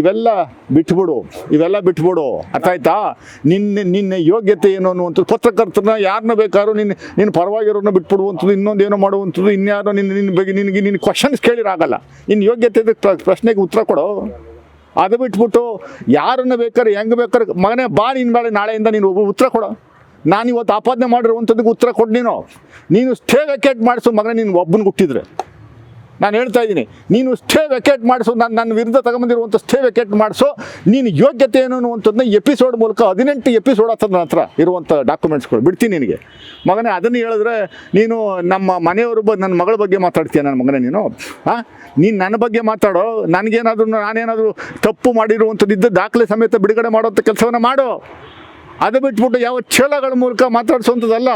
ಇವೆಲ್ಲ ಬಿಟ್ಬಿಡು, ಅರ್ಥ ಆಯ್ತಾ? ನಿನ್ನ ಯೋಗ್ಯತೆ ಏನು ಅನ್ನುವಂಥದ್ದು, ಪತ್ರಕರ್ತರನ್ನ ಯಾರನ್ನ ಬೇಕಾದ್ರೂ ನಿನ್ನ ಪರವಾಗಿರೋರನ್ನ ಬಿಟ್ಬಿಡುವಂಥದ್ದು, ಇನ್ನೊಂದೇನೋ ಮಾಡುವಂಥದ್ದು, ಇನ್ಯಾರೋ ನಿನ್ನ ಬಗ್ಗೆ ನಿನ್ನ ಕ್ವಶನ್ಸ್ ಕೇಳಿರಾಗಲ್ಲ. ನಿನ್ನ ಯೋಗ್ಯತೆ ಪ್ರಶ್ನೆಗೆ ಉತ್ತರ ಕೊಡೋ. ಅದು ಬಿಟ್ಬಿಟ್ಟು ಯಾರನ್ನ ಬೇಕಾದ್ರೆ ಹೆಂಗೆ ಬೇಕಾದ್ರೆ ಮಗನೇ ಬಾ, ನಿನ್ನ ಬೇಳೆ ನಾಳೆಯಿಂದ ನೀನು ಉತ್ತರ ಕೊಡೋ. ನಾನು ಇವತ್ತು ಆಪಾದನೆ ಮಾಡಿರುವಂಥದ್ದಕ್ಕೆ ಉತ್ತರ ಕೊಡು. ನೀನು ಸ್ಟೇ ವೆಕೇಟ್ ಮಾಡಿಸು ಮಗನೇ, ನೀನು ಒಬ್ಬನಿಗೆ ಹುಟ್ಟಿದ್ರೆ. ನಾನು ಹೇಳ್ತಾ ಇದ್ದೀನಿ, ನೀನು ಸ್ಟೇ ವೆಕೇಟ್ ಮಾಡಿಸು, ನನ್ನ ವಿರುದ್ಧ ತಗೊಂಬಂದಿರುವಂಥ ಸ್ಟೇ ವೆಕೇಟ್ ಮಾಡಿಸು. ನೀನು ಯೋಗ್ಯತೆ ಏನು ಅನ್ನುವಂಥದ್ದನ್ನ ಎಪಿಸೋಡ್ ಮೂಲಕ 18 ಎಪಿಸೋಡ್ ಆಗ್ತದೆ ನನ್ನ ಹತ್ರ ಇರುವಂಥ ಡಾಕ್ಯುಮೆಂಟ್ಸ್ಗಳು ಬಿಡ್ತೀನಿ ನಿನಗೆ ಮಗನೇ. ಅದನ್ನು ಹೇಳಿದ್ರೆ ನೀನು ನಮ್ಮ ಮನೆಯವ್ರ ನನ್ನ ಮಗಳ ಬಗ್ಗೆ ಮಾತಾಡ್ತೀಯ ನನ್ನ ಮಗನೇ ನೀನು. ನೀನು ನನ್ನ ಬಗ್ಗೆ ಮಾತಾಡೋ. ನಾನೇನಾದರೂ ತಪ್ಪು ಮಾಡಿರುವಂಥದ್ದು ದಾಖಲೆ ಸಮೇತ ಬಿಡುಗಡೆ ಮಾಡೋಂಥ ಕೆಲಸವನ್ನು ಮಾಡು. ಅದು ಬಿಟ್ಬಿಟ್ಟು ಯಾವ ಛೇಲಗಳ ಮೂಲಕ ಮಾತಾಡಿಸುವಂಥದ್ದಲ್ಲ.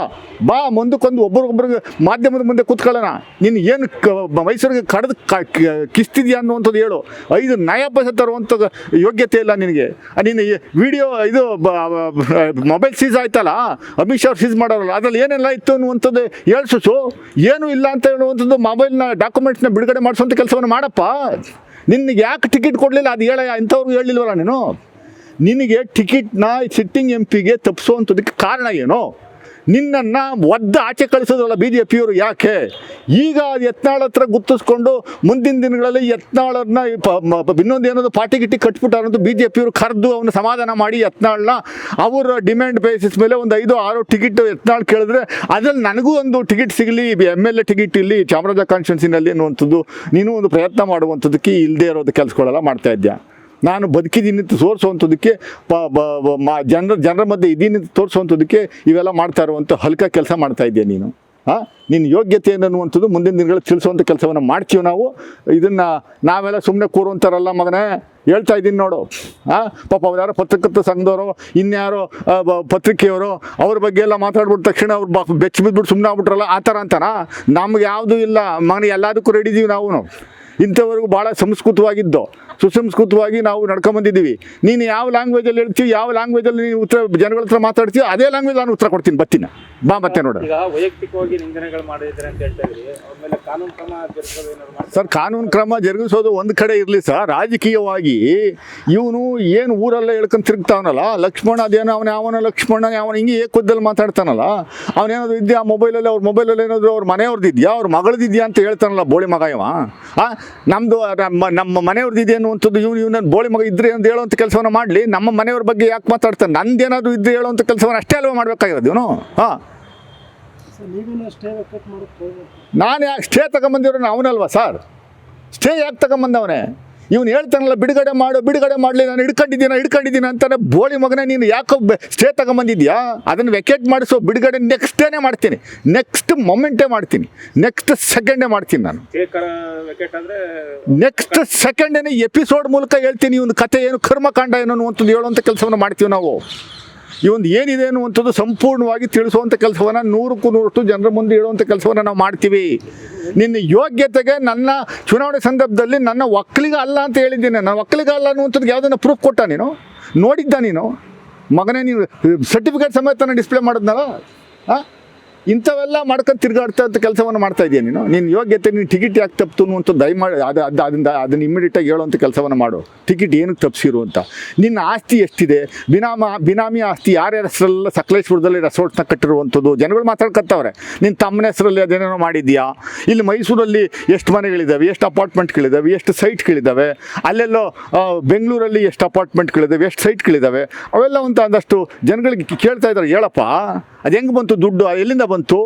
ಬಾ, ಮುಂದಕ್ಕೊಂದು ಒಬ್ರಿಗೊಬ್ರಿಗೆ ಮಾಧ್ಯಮದ ಮುಂದೆ ಕೂತ್ಕೊಳ್ಳೋಣ. ನೀನು ಏನು ಮೈಸೂರಿಗೆ ಕಡ್ದು ಕಿಸ್ತಿದ್ಯಾ ಅನ್ನುವಂಥದ್ದು ಹೇಳು. 5 ನಯ ಪೈಸೆ ತರುವಂಥದ್ದು ಯೋಗ್ಯತೆ ಇಲ್ಲ ನಿನಗೆ. ನೀನು ವಿಡಿಯೋ ಇದು ಮೊಬೈಲ್ ಸೀಸ್ ಆಯ್ತಲ್ಲ, ಅಮಿತ್ ಶಾ ಸೀಸ್ ಮಾಡೋರಲ್ಲ, ಅದರಲ್ಲಿ ಏನೆಲ್ಲ ಇತ್ತು ಅನ್ನುವಂಥದ್ದು ಹೇಳ್ಸು. ಏನೂ ಇಲ್ಲ ಅಂತ ಹೇಳುವಂಥದ್ದು ಮೊಬೈಲ್ನ ಡಾಕ್ಯುಮೆಂಟ್ಸ್ನ ಬಿಡುಗಡೆ ಮಾಡಿಸುವಂಥ ಕೆಲಸವನ್ನು ಮಾಡಪ್ಪ. ನಿನಗೆ ಯಾಕೆ ಟಿಕೆಟ್ ಕೊಡಲಿಲ್ಲ ಅದು ಹೇಳ, ಇಂಥವ್ರಿಗೆ ಹೇಳಿಲ್ವಲ್ಲ ನೀನು. ನಿನಗೆ ಟಿಕೆಟ್ನ ಸಿಟ್ಟಿಂಗ್ MP ತಪ್ಪಿಸುವಂಥದ್ದಕ್ಕೆ ಕಾರಣ ಏನು? ನಿನ್ನನ್ನು ಒದ್ದ ಆಚೆ ಕಳಿಸೋದಲ್ಲ BJPಯವರು. ಯಾಕೆ ಈಗ ಯತ್ನಾಳ್ ಹತ್ರ ಗುರ್ತಿಸ್ಕೊಂಡು ಮುಂದಿನ ದಿನಗಳಲ್ಲಿ ಯತ್ನಾಳನ್ನ ಇನ್ನೊಂದು ಏನಾದ್ರು ಪಾರ್ಟಿ ಗಿಟ್ಟಿ ಕಟ್ಬಿಟ್ಟಾರ ಅಂತ BJPಯವರು ಕರೆದು ಅವನು ಸಮಾಧಾನ ಮಾಡಿ ಯತ್ನಾಳ್ನ ಅವರ ಡಿಮ್ಯಾಂಡ್ ಬೇಸಿಸ್ ಮೇಲೆ ಒಂದು 5-6 ಟಿಕೆಟ್ ಯತ್ನಾಳ್ ಕೇಳಿದ್ರೆ ಅದ್ರಲ್ಲಿ ನನಗೂ ಒಂದು ಟಿಕೆಟ್ ಸಿಗಲಿ, MLA ಟಿಕೆಟ್ ಇಲ್ಲಿ ಚಾಮರಾಜ ಕಾನ್ಸ್ಟಿಟ್ಯೂನ್ಸಿನಲ್ಲಿ ಅನ್ನುವಂಥದ್ದು ನೀನು ಒಂದು ಪ್ರಯತ್ನ ಮಾಡುವಂಥದ್ದಕ್ಕೆ ಇಲ್ಲದೆ ಇರೋದು ಕೆಲಸಗಳೆಲ್ಲ ಮಾಡ್ತಾ ಇದ್ಯಾ. ನಾನು ಬದುಕಿದ್ದೀನಿ ತೋರಿಸುವಂಥದ್ದಕ್ಕೆ ಜನರ ಮಧ್ಯೆ ಇದ್ದೀನಿ ತೋರಿಸುವಂಥದ್ದಕ್ಕೆ ಇವೆಲ್ಲ ಮಾಡ್ತಾ ಇರುವಂಥ ಹಲ್ಕ ಕೆಲಸ ಮಾಡ್ತಾ ಇದೆಯಾ ನೀನು. ನಿನ್ನ ಯೋಗ್ಯತೆ ಅನ್ನುವಂಥದ್ದು ಮುಂದಿನ ದಿನಗಳಲ್ಲಿ ತಿಳಿಸುವಂಥ ಕೆಲಸವನ್ನು ಮಾಡ್ತೀವಿ ನಾವು. ಇದನ್ನು ನಾವೆಲ್ಲ ಸುಮ್ಮನೆ ಕೂರುವಂತಾರಲ್ಲ ಮಗನೇ, ಹೇಳ್ತಾ ಇದ್ದೀನಿ ನೋಡು. ಪಾಪ ಅವ್ರು ಯಾರೋ ಪತ್ರಕರ್ತರ ಸಂಘದವರು, ಇನ್ಯಾರೋ ಪತ್ರಿಕೆಯವರು, ಅವ್ರ ಬಗ್ಗೆ ಎಲ್ಲ ಮಾತಾಡ್ಬಿಟ್ಟ ತಕ್ಷಣ ಅವ್ರು ಬೆಚ್ಚ ಬಿದ್ದುಬಿಟ್ಟು ಸುಮ್ಮನೆ ಆಗ್ಬಿಟ್ರಲ್ಲ, ಆ ಥರ ಅಂತಾನ. ನಮ್ಗೆ ಯಾವುದೂ ಇಲ್ಲ ಮಗನೇ, ಎಲ್ಲದಕ್ಕೂ ರೆಡಿ ಇದ್ದೀವಿ ನಾವು. ಇಂಥವರೆಗೂ ಭಾಳ ಸಂಸ್ಕೃತವಾಗಿದ್ದು ಸುಸಂಸ್ಕೃತವಾಗಿ ನಾವು ನಡ್ಕೊಂಬಂದಿದ್ದೀವಿ. ನೀನು ಯಾವ ಲ್ಯಾಂಗ್ವೇಜಲ್ಲಿ ಹೇಳ್ತೀವಿ, ಯಾವ ಲ್ಯಾಂಗ್ವೇಜಲ್ಲಿ ನೀನು ಉತ್ತರ ಜನಗಳ ಹತ್ರ ಮಾತಾಡ್ತೀವಿ, ಅದೇ ಲ್ಯಾಂಗ್ವೇಜ್ ನಾನು ಉತ್ತರ ಕೊಡ್ತೀನಿ. ಬರ್ತೀನಿ ಬಾ ಮತ್ತೆ ನೋಡು. ಈಗ ವೈಯಕ್ತಿಕವಾಗಿ ನಿಂದನೆಗಳು ಮಾಡಿದ್ರೆ ಅಂತ ಹೇಳ್ತಾ ಇದ್ರಿ, ಆಮೇಲೆ ಕಾನೂನು ಕ್ರಮ ಜರುಗಿಸೋದು ಸರ್. ಕಾನೂನು ಕ್ರಮ ಜರುಗಿಸೋದು ಒಂದು ಕಡೆ ಇರಲಿ ಸರ್. ರಾಜಕೀಯವಾಗಿ ಇವನು ಏನು ಊರೆಲ್ಲ ಹೇಳ್ಕೊಂಡು ತಿರುಗ್ತಾವನಲ್ಲ, ಲಕ್ಷ್ಮಣ ಅದೇನೋ ಅವನ ಲಕ್ಷ್ಮಣ ಹಿಂಗೆ ಏಕುದ್ದಲ್ಲಿ ಮಾತಾಡ್ತಾನಲ್ಲ, ಅವನೇನಾದ್ರು ಇದೆಯಾ ಮೊಬೈಲಲ್ಲಿ, ಅವ್ರ ಮೊಬೈಲಲ್ಲಿ ಏನಾದರೂ ಅವ್ರ ಮನೆಯವ್ರದ್ದು ಇದೆಯಾ, ಅವ್ರ ಮಗಳದಿದೆಯಾ ಅಂತ ಹೇಳ್ತಾನಲ್ಲ ಬೋಳಿ ಮಗ ಇವ. ನಮ್ಮದು ನಮ್ಮ ಮನೆಯವ್ರದ್ದು ಅನ್ನುವಂಥದ್ದು ಇವನ ಬೋಳಿ ಮಗ ಇದ್ರೆ ಅಂತ ಹೇಳುವಂಥ ಕೆಲಸವನ್ನು ಮಾಡಲಿ. ನಮ್ಮ ಮನೆಯವ್ರ ಬಗ್ಗೆ ಯಾಕೆ ಮಾತಾಡ್ತಾನೆ? ನಂದೇನಾದರೂ ಇದ್ರೆ ಹೇಳುವಂಥ ಕೆಲಸವನ್ನು ಅಷ್ಟೇ ಅಲ್ವಾ ಮಾಡಬೇಕಾಗಿರೋದು ಇವನು. ನಾನು ಯಾಕೆ ಸ್ಟೇ ತಗೊಂಬಂದಿರೋ ಅವನಲ್ವಾ ಸರ್? ಸ್ಟೇ ಯಾಕೆ ತಗೊಂಬಂದವನೇ? ಇವನು ಹೇಳ್ತಾನಲ್ಲ ಬಿಡುಗಡೆ ಮಾಡಲಿ, ನಾನು ಹಿಡ್ಕೊಂಡಿದ್ದೀನಿ ಅಂತಾನೆ. ಬೋಳಿ ಮಗನೇ, ನೀನು ಯಾಕೋ ಸ್ಟೇ ತಗೊಂಬಂದಿದ್ಯಾ? ಅದನ್ನು ವೆಕೇಟ್ ಮಾಡಿಸೋ, ಬಿಡುಗಡೆ ನೆಕ್ಸ್ಟ್ ಡೇನೇ ಮಾಡ್ತೀನಿ, ನೆಕ್ಸ್ಟ್ ಮೊಮೆಂಟೇ ಮಾಡ್ತೀನಿ, ನೆಕ್ಸ್ಟ್ ಸೆಕೆಂಡೇ ಮಾಡ್ತೀನಿ ನಾನು. ನೆಕ್ಸ್ಟ್ ಸೆಕೆಂಡೇನೆ ಎಪಿಸೋಡ್ ಮೂಲಕ ಹೇಳ್ತೀನಿ. ಇವನು ಕತೆ ಏನು, ಕರ್ಮಕಾಂಡ ಏನು ಅನ್ನುವಂಥದ್ದು ಹೇಳುವಂಥ ಕೆಲಸವನ್ನು ಮಾಡ್ತೀವಿ ನಾವು. ಇವೊಂದು ಏನಿದೆ ಅನ್ನುವಂಥದ್ದು ಸಂಪೂರ್ಣವಾಗಿ ತಿಳಿಸುವಂಥ ಕೆಲಸವನ್ನು 100ಕ್ಕೂ 100 ಜನರ ಮುಂದೆ ಇಡುವಂಥ ಕೆಲಸವನ್ನು ನಾವು ಮಾಡ್ತೀವಿ. ನಿನ್ನ ಯೋಗ್ಯತೆಗೆ ನನ್ನ ಚುನಾವಣೆ ಸಂದರ್ಭದಲ್ಲಿ ನನ್ನ ಒಕ್ಕಲಿಗ ಅಲ್ಲ ಅಂತ ಹೇಳಿದ್ದೀನಿ. ನನ್ನ ಒಕ್ಕಲಿಗ ಅಲ್ಲ ಅನ್ನುವಂಥದ್ದು ಯಾವುದನ್ನು ಪ್ರೂಫ್ ಕೊಟ್ಟ ನೀನು? ನೋಡಿದ್ದ ನೀನು ಮಗನೇ? ನೀನು ಸರ್ಟಿಫಿಕೇಟ್ ಸಮೇತ ಡಿಸ್ಪ್ಲೇ ಮಾಡಿದ್ನಲ್ಲ. ಇಂಥವೆಲ್ಲ ಮಾಡ್ಕೊಂಡು ತಿರುಗಾಡ್ತಾ ಅಂತ ಕೆಲಸವನ್ನು ಮಾಡ್ತಾ ಇದೆಯಾ ನೀನು? ನಿನ್ನ ಯೋಗ್ಯತೆ, ನೀನು ಟಿಕೆಟ್ ಯಾಕೆ ತಪ್ಪಿತು ಅನ್ನುವಂಥ ದಯಮಾಡಿ ಅದನ್ನು ಇಮಿಡಿಯೇಟಾಗಿ ಹೇಳುವಂಥ ಕೆಲಸವನ್ನು ಮಾಡು. ಟಿಕೆಟ್ ಏನಕ್ಕೆ ತಪ್ಪಿಸಿರು ಅಂತ. ನಿನ್ನ ಆಸ್ತಿ ಎಷ್ಟಿದೆ, ಬಿನಾಮಿ ಆಸ್ತಿ ಯಾರ್ಯಾರ ಹೆಸರೆಲ್ಲ ಸಕಲೇಶ್ಪುರದಲ್ಲಿ ರೆಸಾರ್ಟ್ನ ಕಟ್ಟಿರುವಂಥದ್ದು ಜನಗಳು ಮಾತಾಡ್ಕೊತಾವ್ರೆ. ನಿನ್ನ ತಮ್ಮನ ಹೆಸರಲ್ಲಿ ಅದೇನೇನೋ ಮಾಡಿದ್ಯಾ? ಇಲ್ಲಿ ಮೈಸೂರಲ್ಲಿ ಎಷ್ಟು ಮನೆಗಳಿದ್ದಾವೆ, ಎಷ್ಟು ಅಪಾರ್ಟ್ಮೆಂಟ್ಗಳಿದ್ದಾವೆ, ಎಷ್ಟು ಸೈಟ್ಗಳಿದ್ದಾವೆ, ಅಲ್ಲೆಲ್ಲೋ ಬೆಂಗಳೂರಲ್ಲಿ ಎಷ್ಟು ಅಪಾರ್ಟ್ಮೆಂಟ್ಗಳಿದ್ದಾವೆ, ಎಷ್ಟು ಸೈಟ್ಗಳಿದ್ದಾವೆ, ಅವೆಲ್ಲ ಒಂದಷ್ಟು ಜನಗಳಿಗೆ ಕೇಳ್ತಾ ಇದ್ದಾರೆ. ಹೇಳಪ್ಪ, ಅದು ಹೆಂಗೆ ಬಂತು ದುಡ್ಡು? ಎಲ್ಲಿಂದ ಬಂತು?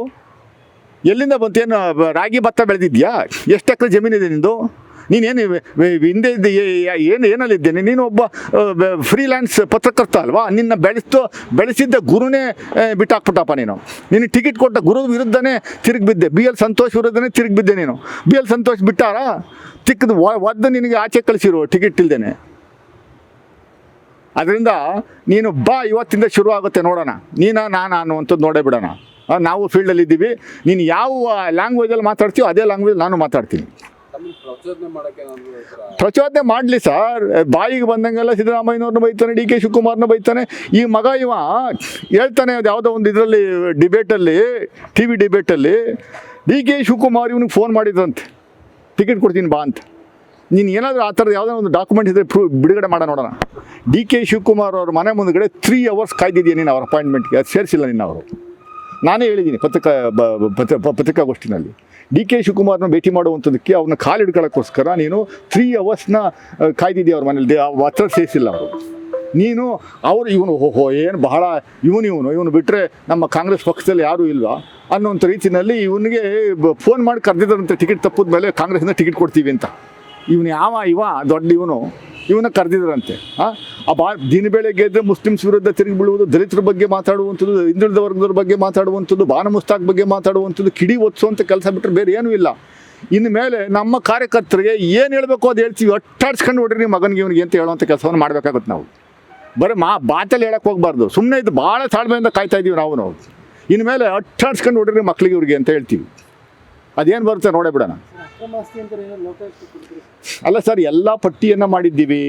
ಏನು ರಾಗಿ ಭತ್ತ ಬೆಳೆದಿದ್ಯಾ? ಎಷ್ಟು ಎಕರೆ ಜಮೀನಿದೆ ನಿಂದು? ನೀನೇನು ಹಿಂದೆ ಏನಲ್ಲಿದ್ದೇನೆ? ನೀನು ಒಬ್ಬ ಫ್ರೀಲ್ಯಾನ್ಸ್ ಪತ್ರಕರ್ತ ಅಲ್ವಾ? ನಿನ್ನ ಬೆಳೆಸಿದ್ದ ಗುರುನೇ ಬಿಟ್ಟಾಕ್ಬಿಟ್ಟಪ್ಪ ನೀನು. ನೀನು ಟಿಕೆಟ್ ಕೊಟ್ಟ ಗುರು ವಿರುದ್ಧನೇ ತಿರುಗಿ ಬಿದ್ದೆ. BL ಸಂತೋಷ್ ವಿರುದ್ಧನೇ ತಿರುಗಿ ಬಿದ್ದೆ ನೀನು. BL ಸಂತೋಷ್ ಬಿಟ್ಟಾರ? ಚಿಕ್ಕದು ಒದ್ದು ನಿನಗೆ ಆಚೆ ಕಳಿಸಿರು ಟಿಕೆಟ್ ಇಲ್ದೇನೆ. ಅದರಿಂದ ನೀನು ಬಾ, ಇವತ್ತಿಂದ ಶುರು ಆಗುತ್ತೆ, ನೋಡೋಣ. ನಾನು ಅನ್ನುವಂಥದ್ದು ನೋಡೇ ಬಿಡೋಣ. ನಾವು ಫೀಲ್ಡಲ್ಲಿದ್ದೀವಿ. ನೀನು ಯಾವ ಲ್ಯಾಂಗ್ವೇಜಲ್ಲಿ ಮಾತಾಡ್ತೀವೋ ಅದೇ ಲ್ಯಾಂಗ್ವೇಜ್ ನಾನು ಮಾತಾಡ್ತೀನಿ. ಪ್ರಚೋದನೆ ಮಾಡಲಿ ಸರ್. ಬಾಯಿಗೆ ಬಂದಂಗೆಲ್ಲ ಸಿದ್ದರಾಮಯ್ಯನವ್ರನ್ನ ಬೈತಾನೆ, DK ಶಿವಕುಮಾರ್ನ ಬೈತಾನೆ. ಈ ಮಗ ಇವ ಹೇಳ್ತಾನೆ ಯಾವುದೋ ಒಂದು ಇದರಲ್ಲಿ ಡಿಬೇಟಲ್ಲಿ, TV ಡಿಬೇಟಲ್ಲಿ DK ಶಿವಕುಮಾರ್ ಇವನಿಗೆ ಫೋನ್ ಮಾಡಿದ್ರಂತೆ, ಟಿಕೆಟ್ ಕೊಡ್ತೀನಿ ಬಾ ಅಂತ. ನೀನು ಏನಾದರೂ ಆ ಥರದ ಯಾವುದೋ ಒಂದು ಡಾಕ್ಯುಮೆಂಟ್ ಇದ್ದರೆ ಬಿಡುಗಡೆ ಮಾಡೋಣ ನೋಡೋಣ. ಡಿ ಕೆ ಶಿವಕುಮಾರ್ ಅವ್ರ ಮನೆ ಮುಂದುಗಡೆ 3 hours ಕಾಯ್ದಿದ್ದೀಯ ನೀನು ಅವ್ರ ಅಪಾಯಿಂಟ್ಮೆಂಟ್ಗೆ, ಅದು ಸೇರಿಸಿಲ್ಲ ನಿನ್ನ ಅವರು. ನಾನೇ ಹೇಳಿದ್ದೀನಿ ಪತ್ರಿಕಾಗೋಷ್ಠಿನಲ್ಲಿ, ಡಿ ಕೆ ಶಿವಕುಮಾರ್ನ ಭೇಟಿ ಮಾಡುವಂಥದ್ದಕ್ಕೆ ಅವ್ರನ್ನ ಕಾಲು ಹಿಡ್ಕೊಳ್ಳೋಕ್ಕೋಸ್ಕರ ನೀನು 3 hours ಕಾಯ್ದಿದ್ದೀಯ ಅವ್ರ ಮನೇಲಿ, ಹತ್ರ ಸೇರಿಸಿಲ್ಲ ಅವರು. ನೀನು ಅವರು ಇವನು ಏನು ಬಹಳ ಇವನು ಬಿಟ್ಟರೆ ನಮ್ಮ ಕಾಂಗ್ರೆಸ್ ಪಕ್ಷದಲ್ಲಿ ಯಾರೂ ಇಲ್ವಾ ಅನ್ನೋಂಥ ರೀತಿಯಲ್ಲಿ ಇವನಿಗೆ ಫೋನ್ ಮಾಡಿ ಕರೆದಿದ್ದಾರಂತೆ, ಟಿಕೆಟ್ ತಪ್ಪಿದ ಮೇಲೆ ಕಾಂಗ್ರೆಸ್ಸಿಂದ ಟಿಕೆಟ್ ಕೊಡ್ತೀವಿ ಅಂತ. ಇವ ದೊಡ್ಡ ಇವನ್ನ ಕರೆದಿದ್ದಾರಂತೆ. ದಿನ ಬೆಳಗ್ಗೆ ಎದ್ದರೆ ಮುಸ್ಲಿಮ್ಸ್ ವಿರುದ್ಧ ತಿರುಗಿ ಬೀಳುವುದು, ದಲಿತರ ಬಗ್ಗೆ ಮಾತಾಡುವಂಥದ್ದು, ಹಿಂದುಳಿದ ವರ್ಗದವ್ರ ಬಗ್ಗೆ ಮಾತಾಡುವಂಥದ್ದು, ಬಾನು ಮುಸ್ತಾಕ್ ಬಗ್ಗೆ ಮಾತಾಡುವಂಥದ್ದು, ಕಿಡಿ ಒತ್ಸುವಂಥ ಕೆಲಸ ಬಿಟ್ಟರೆ ಬೇರೆ ಏನೂ ಇಲ್ಲ. ಇನ್ನು ಮೇಲೆ ನಮ್ಮ ಕಾರ್ಯಕರ್ತರಿಗೆ ಏನು ಹೇಳಬೇಕು ಅದು ಹೇಳ್ತೀವಿ, ಅಟ್ಟಾಡ್ಸ್ಕೊಂಡು ಹೊಡ್ರಿ ನಿಮ್ಮ ಮಗನಿಗೆ ಇವನಿಗೆ ಅಂತ ಹೇಳುವಂಥ ಕೆಲಸವನ್ನು ಮಾಡಬೇಕಾಗುತ್ತೆ ನಾವು. ಬರೀ ಬಾತಲ್ಲಿ ಹೇಳಕ್ಕೆ ಹೋಗಬಾರ್ದು, ಸುಮ್ಮನೆ ಇದು ಭಾಳ ತಾಳ್ಮೆಯಿಂದ ಕಾಯ್ತಾ ಇದ್ದೀವಿ ನಾವು. ಇನ್ನು ಮೇಲೆ ಅಟ್ಟಾಡ್ಸ್ಕೊಂಡು ಹೊಡ್ರಿ ಮಕ್ಳಿಗೆ ಇವ್ರಿಗೆ ಅಂತ ಹೇಳ್ತೀವಿ. ಅದೇನು ಬರುತ್ತೆ ನೋಡೇ ಬಿಡೋಣ. ಅಲ್ಲ ಸರ್, ಎಲ್ಲ ಪಟ್ಟಿಯನ್ನು ಮಾಡಿದ್ದೀವಿ.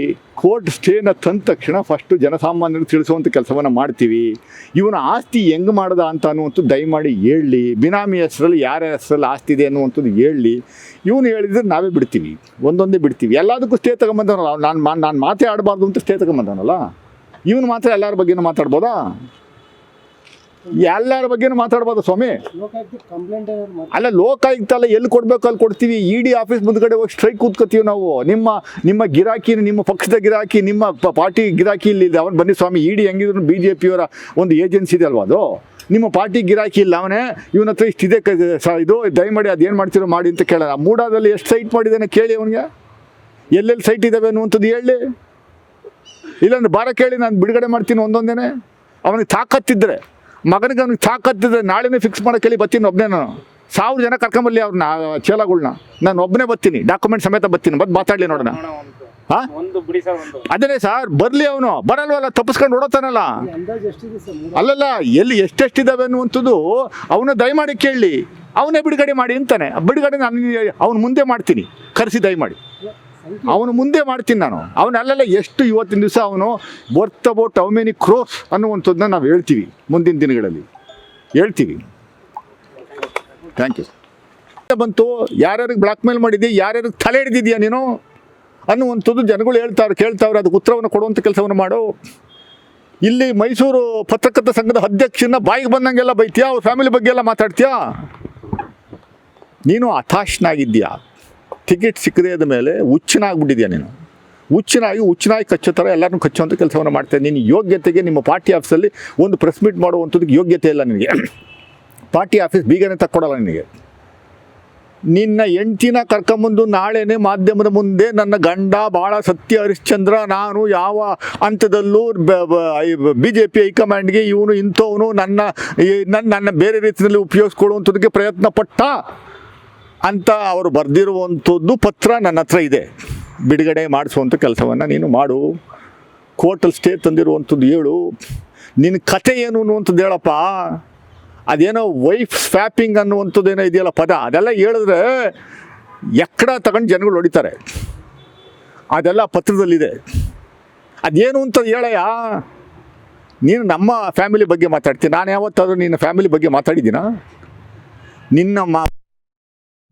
ಕೋರ್ಟ್ ಸ್ಟೇನ ತಂದ ತಕ್ಷಣ ಫಸ್ಟು ಜನಸಾಮಾನ್ಯರಿಗೆ ತಿಳಿಸುವಂಥ ಕೆಲಸವನ್ನು ಮಾಡ್ತೀವಿ. ಇವನ ಆಸ್ತಿ ಹೆಂಗೆ ಮಾಡ್ದ ಅಂತ ಅನ್ನುವಂಥದ್ದು ದಯಮಾಡಿ ಹೇಳಲಿ. ಬಿನಾಮಿ ಹೆಸರಲ್ಲಿ ಯಾರ ಹೆಸರಲ್ಲಿ ಆಸ್ತಿ ಇದೆ ಅನ್ನುವಂಥದ್ದು ಹೇಳಲಿ. ಇವನು ಹೇಳಿದ್ರೆ ನಾವೇ ಬಿಡ್ತೀವಿ, ಒಂದೊಂದೇ ಬಿಡ್ತೀವಿ. ಎಲ್ಲದಕ್ಕೂ ಸ್ಟೇ ತಗೊಂಬಂದವನಲ್ಲ, ನಾನು ಮಾತೇ ಆಡಬಾರ್ದು ಅಂತ ಸ್ಟೇ ತಗೊಂಬಂದವನಲ್ಲ. ಇವನು ಮಾತ್ರ ಎಲ್ಲರ ಬಗ್ಗೆನೂ ಮಾತಾಡ್ಬೋದಾ? ಎಲ್ಲರ ಬಗ್ಗೆನೂ ಮಾತಾಡ್ಬೋದು ಸ್ವಾಮಿ. ಅಲ್ಲ, ಲೋಕಾಯುಕ್ತ ಅಲ್ಲ, ಎಲ್ಲಿ ಕೊಡಬೇಕು ಅಲ್ಲಿ ಕೊಡ್ತೀವಿ. ಇಡಿ ಆಫೀಸ್ ಮುಂದ್ಗಡೆ ಹೋಗಿ ಸ್ಟ್ರೈಕ್ ಕೂತ್ಕೋತೀವಿ ನಾವು. ನಿಮ್ಮ ಗಿರಾಕಿ, ನಿಮ್ಮ ಪಕ್ಷದ ಗಿರಾಕಿ, ನಿಮ್ಮ ಪಾರ್ಟಿ ಗಿರಾಕಿ ಇಲ್ಲಿ ಅವನು ಬನ್ನಿ ಸ್ವಾಮಿ. ಇಡಿ ಹೆಂಗಿದ್ರು BJPಯವರ ಒಂದು ಏಜೆನ್ಸಿ ಇದೆ ಅಲ್ವಾ ಅದು. ನಿಮ್ಮ ಪಾರ್ಟಿ ಗಿರಾಕಿ ಇಲ್ಲ, ಅವನೇ ಇವನ ಹತ್ರ ಇಷ್ಟಿದೆ ಇದು ದಯಮಾಡಿ ಅದೇನು ಮಾಡ್ತಿರೋ ಮಾಡಿ ಅಂತ ಕೇಳೋಣ. ಮೂಡಾದಲ್ಲಿ ಎಷ್ಟು ಸೈಟ್ ಮಾಡಿದ್ದಾನೆ ಕೇಳಿ ಅವನಿಗೆ, ಎಲ್ಲೆಲ್ಲಿ ಸೈಟ್ ಇದ್ದಾವೆ ಅನ್ನುವಂಥದ್ದು ಹೇಳಿ. ಇಲ್ಲಾಂದ್ರೆ ಬಾರ ಕೇಳಿ, ನಾನು ಬಿಡುಗಡೆ ಮಾಡ್ತೀನಿ ಒಂದೊಂದೇನೆ. ಅವನಿಗೆ ತಾಕತ್ತಿದ್ರೆ, ಮಗನಿಗೆ ಅವ್ನಿಗೆ ತಾಕತ್ತಿದ್ರೆ ನಾಳೆನೇ ಫಿಕ್ಸ್ ಮಾಡೋಕೆ ಹೇಳಿ ಬರ್ತೀನಿ ಒಬ್ಬನೇ. ನಾನು 1000 ಜನ ಕರ್ಕೊಂಬರ್ಲಿ ಅವ್ರನ್ನ ಚೇಲಗಳನ್ನ, ನಾನು ಒಬ್ಬನೇ ಬರ್ತೀನಿ, ಡಾಕ್ಯುಮೆಂಟ್ ಸಮೇತ ಬರ್ತೀನಿ, ಮಾತಾಡಲಿ ನೋಡೋಣ. ಅದೇ ಸರ್, ಬರಲಿ. ಅವನು ಬರಲ್ವಲ್ಲ, ತಪ್ಪಿಸ್ಕೊಂಡು ಓಡೋತಾನಲ್ಲ. ಅಲ್ಲಲ್ಲ, ಎಲ್ಲಿ ಎಷ್ಟೆಷ್ಟಿದ್ದಾವೆ ಅನ್ನುವಂಥದ್ದು ಅವನು ದಯಮಾಡಿ ಕೇಳಲಿ, ಅವನೇ ಬಿಡುಗಡೆ ಮಾಡಿ ಅಂತಾನೆ. ಬಿಡುಗಡೆ ನಾನು ಅವನು ಮುಂದೆ ಮಾಡ್ತೀನಿ, ಕರೆಸಿ ದಯಮಾಡಿ ಅವನು ಮುಂದೆ ಮಾಡ್ತೀನಿ ನಾನು. ಅವನಲ್ಲೆಲ್ಲ ಎಷ್ಟು ಇವತ್ತಿನ ದಿವಸ ಅವನು worth about how many crores ಅನ್ನುವಂಥದ್ದನ್ನ ನಾವು ಹೇಳ್ತೀವಿ, ಮುಂದಿನ ದಿನಗಳಲ್ಲಿ ಹೇಳ್ತೀವಿ. Thank you. ಬಂತು, ಯಾರ್ಯಾರಿಗೆ ಬ್ಲಾಕ್ ಮೇಲ್ ಮಾಡಿದ್ದಿ, ಯಾರ್ಯಾರಿಗೆ ತಲೆ ಹಿಡಿದಿದ್ಯಾ ನೀನು ಅನ್ನುವಂಥದ್ದು ಜನಗಳು ಕೇಳ್ತಾವ್ರೆ. ಅದಕ್ಕೆ ಉತ್ತರವನ್ನು ಕೊಡುವಂಥ ಕೆಲಸವನ್ನು ಮಾಡು. ಇಲ್ಲಿ ಮೈಸೂರು ಪತ್ರಕರ್ತರ ಸಂಘದ ಅಧ್ಯಕ್ಷನ ಬಾಯಿಗೆ ಬಂದಂಗೆಲ್ಲ ಬೈತೀಯಾ, ಅವ್ರ ಫ್ಯಾಮಿಲಿ ಬಗ್ಗೆ ಎಲ್ಲ ಮಾತಾಡ್ತೀಯಾ. ನೀನು ಹತಾಶನಾಗಿದ್ದೀಯಾ. ಟಿಕೆಟ್ ಸಿಕ್ಕದೇ ಇದ್ದ ಮೇಲೆ ಹುಚ್ಚನಾಗ್ಬಿಟ್ಟಿದ್ಯಾ ನೀನು. ಹುಚ್ಚನಾಗಿ ಕಚ್ಚೋ ಥರ ಎಲ್ಲರನ್ನೂ ಕಚ್ಚುವಂಥ ಕೆಲಸವನ್ನು ಮಾಡ್ತಾಯಿದ್ದೆ. ನಿನ್ನ ಯೋಗ್ಯತೆಗೆ ನಿಮ್ಮ ಪಾರ್ಟಿ ಆಫೀಸಲ್ಲಿ ಒಂದು ಪ್ರೆಸ್ ಮೀಟ್ ಮಾಡುವಂಥದ್ದಕ್ಕೆ ಯೋಗ್ಯತೆ ಇಲ್ಲ ನಿನಗೆ. ಪಾರ್ಟಿ ಆಫೀಸ್ ಬೀಗನೇ ತಕ್ಕೊಡಲ್ಲ ನಿನಗೆ. ನಿನ್ನ ಹೆಂಡ್ತಿನ ಕರ್ಕೊಂಬಂದು ನಾಳೆನೇ ಮಾಧ್ಯಮದ ಮುಂದೆ ನನ್ನ ಗಂಡ ಭಾಳ ಸತ್ಯ ಹರಿಶ್ಚಂದ್ರ, ನಾನು ಯಾವ ಹಂತದಲ್ಲೂ BJP ಹೈಕಮಾಂಡ್ಗೆ ಇವನು ಇಂಥವನು ನನ್ನ ಬೇರೆ ರೀತಿಯಲ್ಲಿ ಉಪಯೋಗಿಸ್ಕೊಳ್ಳುವಂಥದ್ದಕ್ಕೆ ಪ್ರಯತ್ನ ಪಟ್ಟ ಅಂತ ಅವರು ಬರೆದಿರುವಂಥದ್ದು ಪತ್ರ ನನ್ನ ಹತ್ರ ಇದೆ. ಬಿಡುಗಡೆ ಮಾಡಿಸುವಂಥ ಕೆಲಸವನ್ನು ನೀನು ಮಾಡು. ಕೋರ್ಟಲ್ಲಿ ಸ್ಟೇ ತಂದಿರುವಂಥದ್ದು ಹೇಳು. ನಿನ್ನ ಕತೆ ಏನು ಅನ್ನುವಂಥದ್ದು ಹೇಳಪ್ಪ. ಅದೇನೋ ವೈಫ್ ಸ್ವ್ಯಾಪಿಂಗ್ ಅನ್ನುವಂಥದ್ದು ಏನೋ ಇದೆಯಲ್ಲ ಪದ, ಅದೆಲ್ಲ ಹೇಳಿದ್ರೆ ಎಕ್ಕಡ ತಗೊಂಡು ಜನಗಳು ಹೊಡಿತಾರೆ. ಅದೆಲ್ಲ ಪತ್ರದಲ್ಲಿದೆ. ಅದೇನು ಅಂತ ಹೇಳಯ್ಯ. ನೀನು ನಮ್ಮ ಫ್ಯಾಮಿಲಿ ಬಗ್ಗೆ ಮಾತಾಡ್ತೀನಿ. ನಾನು ಯಾವತ್ತಾದರೂ ನಿನ್ನ ಫ್ಯಾಮಿಲಿ ಬಗ್ಗೆ ಮಾತಾಡಿದ್ದೀನಾ?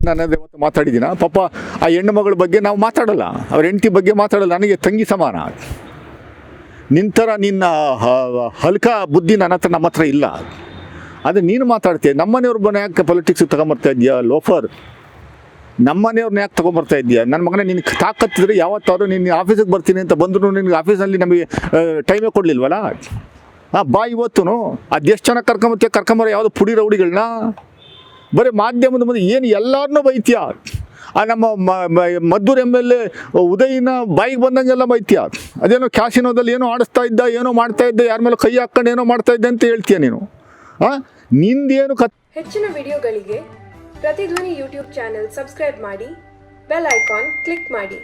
ನಾನು ಯಾವತ್ತು ಮಾತಾಡಿದ್ದೀನ? ಪಾಪ ಆ ಹೆಣ್ಣು ಮಗಳ ಬಗ್ಗೆ ನಾವು ಮಾತಾಡಲ್ಲ, ಅವ್ರ ಹೆಂಡತಿ ಬಗ್ಗೆ ಮಾತಾಡಲ್ಲ. ನನಗೆ ತಂಗಿ ಸಮಾನ. ನಿನ್ನ ಹಲ್ಕ ಬುದ್ಧಿ ನಮ್ಮ ಹತ್ರ ಇಲ್ಲ. ಅದು ನೀನು ಮಾತಾಡ್ತೀಯ. ನಮ್ಮನೆಯವ್ರನ್ನ ಯಾಕೆ ಪೊಲಿಟಿಕ್ಸಿಗೆ ತಗೊಂಬರ್ತಾ ಇದೆಯಾ ಲೋಫರ್? ನಮ್ಮನೆಯವ್ರನ್ನ ಯಾಕೆ ತೊಗೊಂಬರ್ತಾ ಇದೆಯಾ? ನನ್ನ ಮಗನೇ ನಿನಗೆ ತಾಕತ್ತಿದ್ರೆ ಯಾವತ್ತಾದ್ರು ನಿನ್ನ ಆಫೀಸಿಗೆ ಬರ್ತೀನಿ ಅಂತ ಬಂದರೂ ನಿನಗೆ ಆಫೀಸಲ್ಲಿ ನಮಗೆ ಟೈಮೇ ಕೊಡಲಿಲ್ವಲ್ಲ. ಬಾ ಇವತ್ತು ಅದೆಷ್ಟು ಜನ ಕರ್ಕೊಂಬರೋ ಯಾವುದೋ ಪುಡಿ ರೌಡಿಗಳನ್ನ. ಬರೀ ಮಾಧ್ಯಮದ ಮುಂದೆ ಏನು ಎಲ್ಲರನ್ನೂ ಬೈತೀಯ. ನಮ್ಮ ಮದ್ದೂರು MLA ಉದಯನ ಬಾಯಿಗೆ ಬಂದಂಗೆಲ್ಲ ಬೈತೀಯ. ಅದೇನೋ ಕ್ಯಾಸಿನೋದಲ್ಲಿ ಏನೋ ಆಡಿಸ್ತಾ ಇದ್ದ, ಏನೋ ಮಾಡ್ತಾ ಇದ್ದ, ಯಾರ ಮೇಲೆ ಕೈ ಹಾಕ್ಕೊಂಡು ಏನೋ ಮಾಡ್ತಾ ಇದ್ದೆ ಅಂತ ಹೇಳ್ತೀಯ ನೀನು. ನಿಂದೇನು ಹೆಚ್ಚಿನ ವಿಡಿಯೋಗಳಿಗೆ ಪ್ರತಿಧ್ವನಿ ಯೂಟ್ಯೂಬ್ ಚಾನೆಲ್ ಸಬ್ಸ್ಕ್ರೈಬ್ ಮಾಡಿ, ಬೆಲ್ ಐಕಾನ್ ಕ್ಲಿಕ್ ಮಾಡಿ.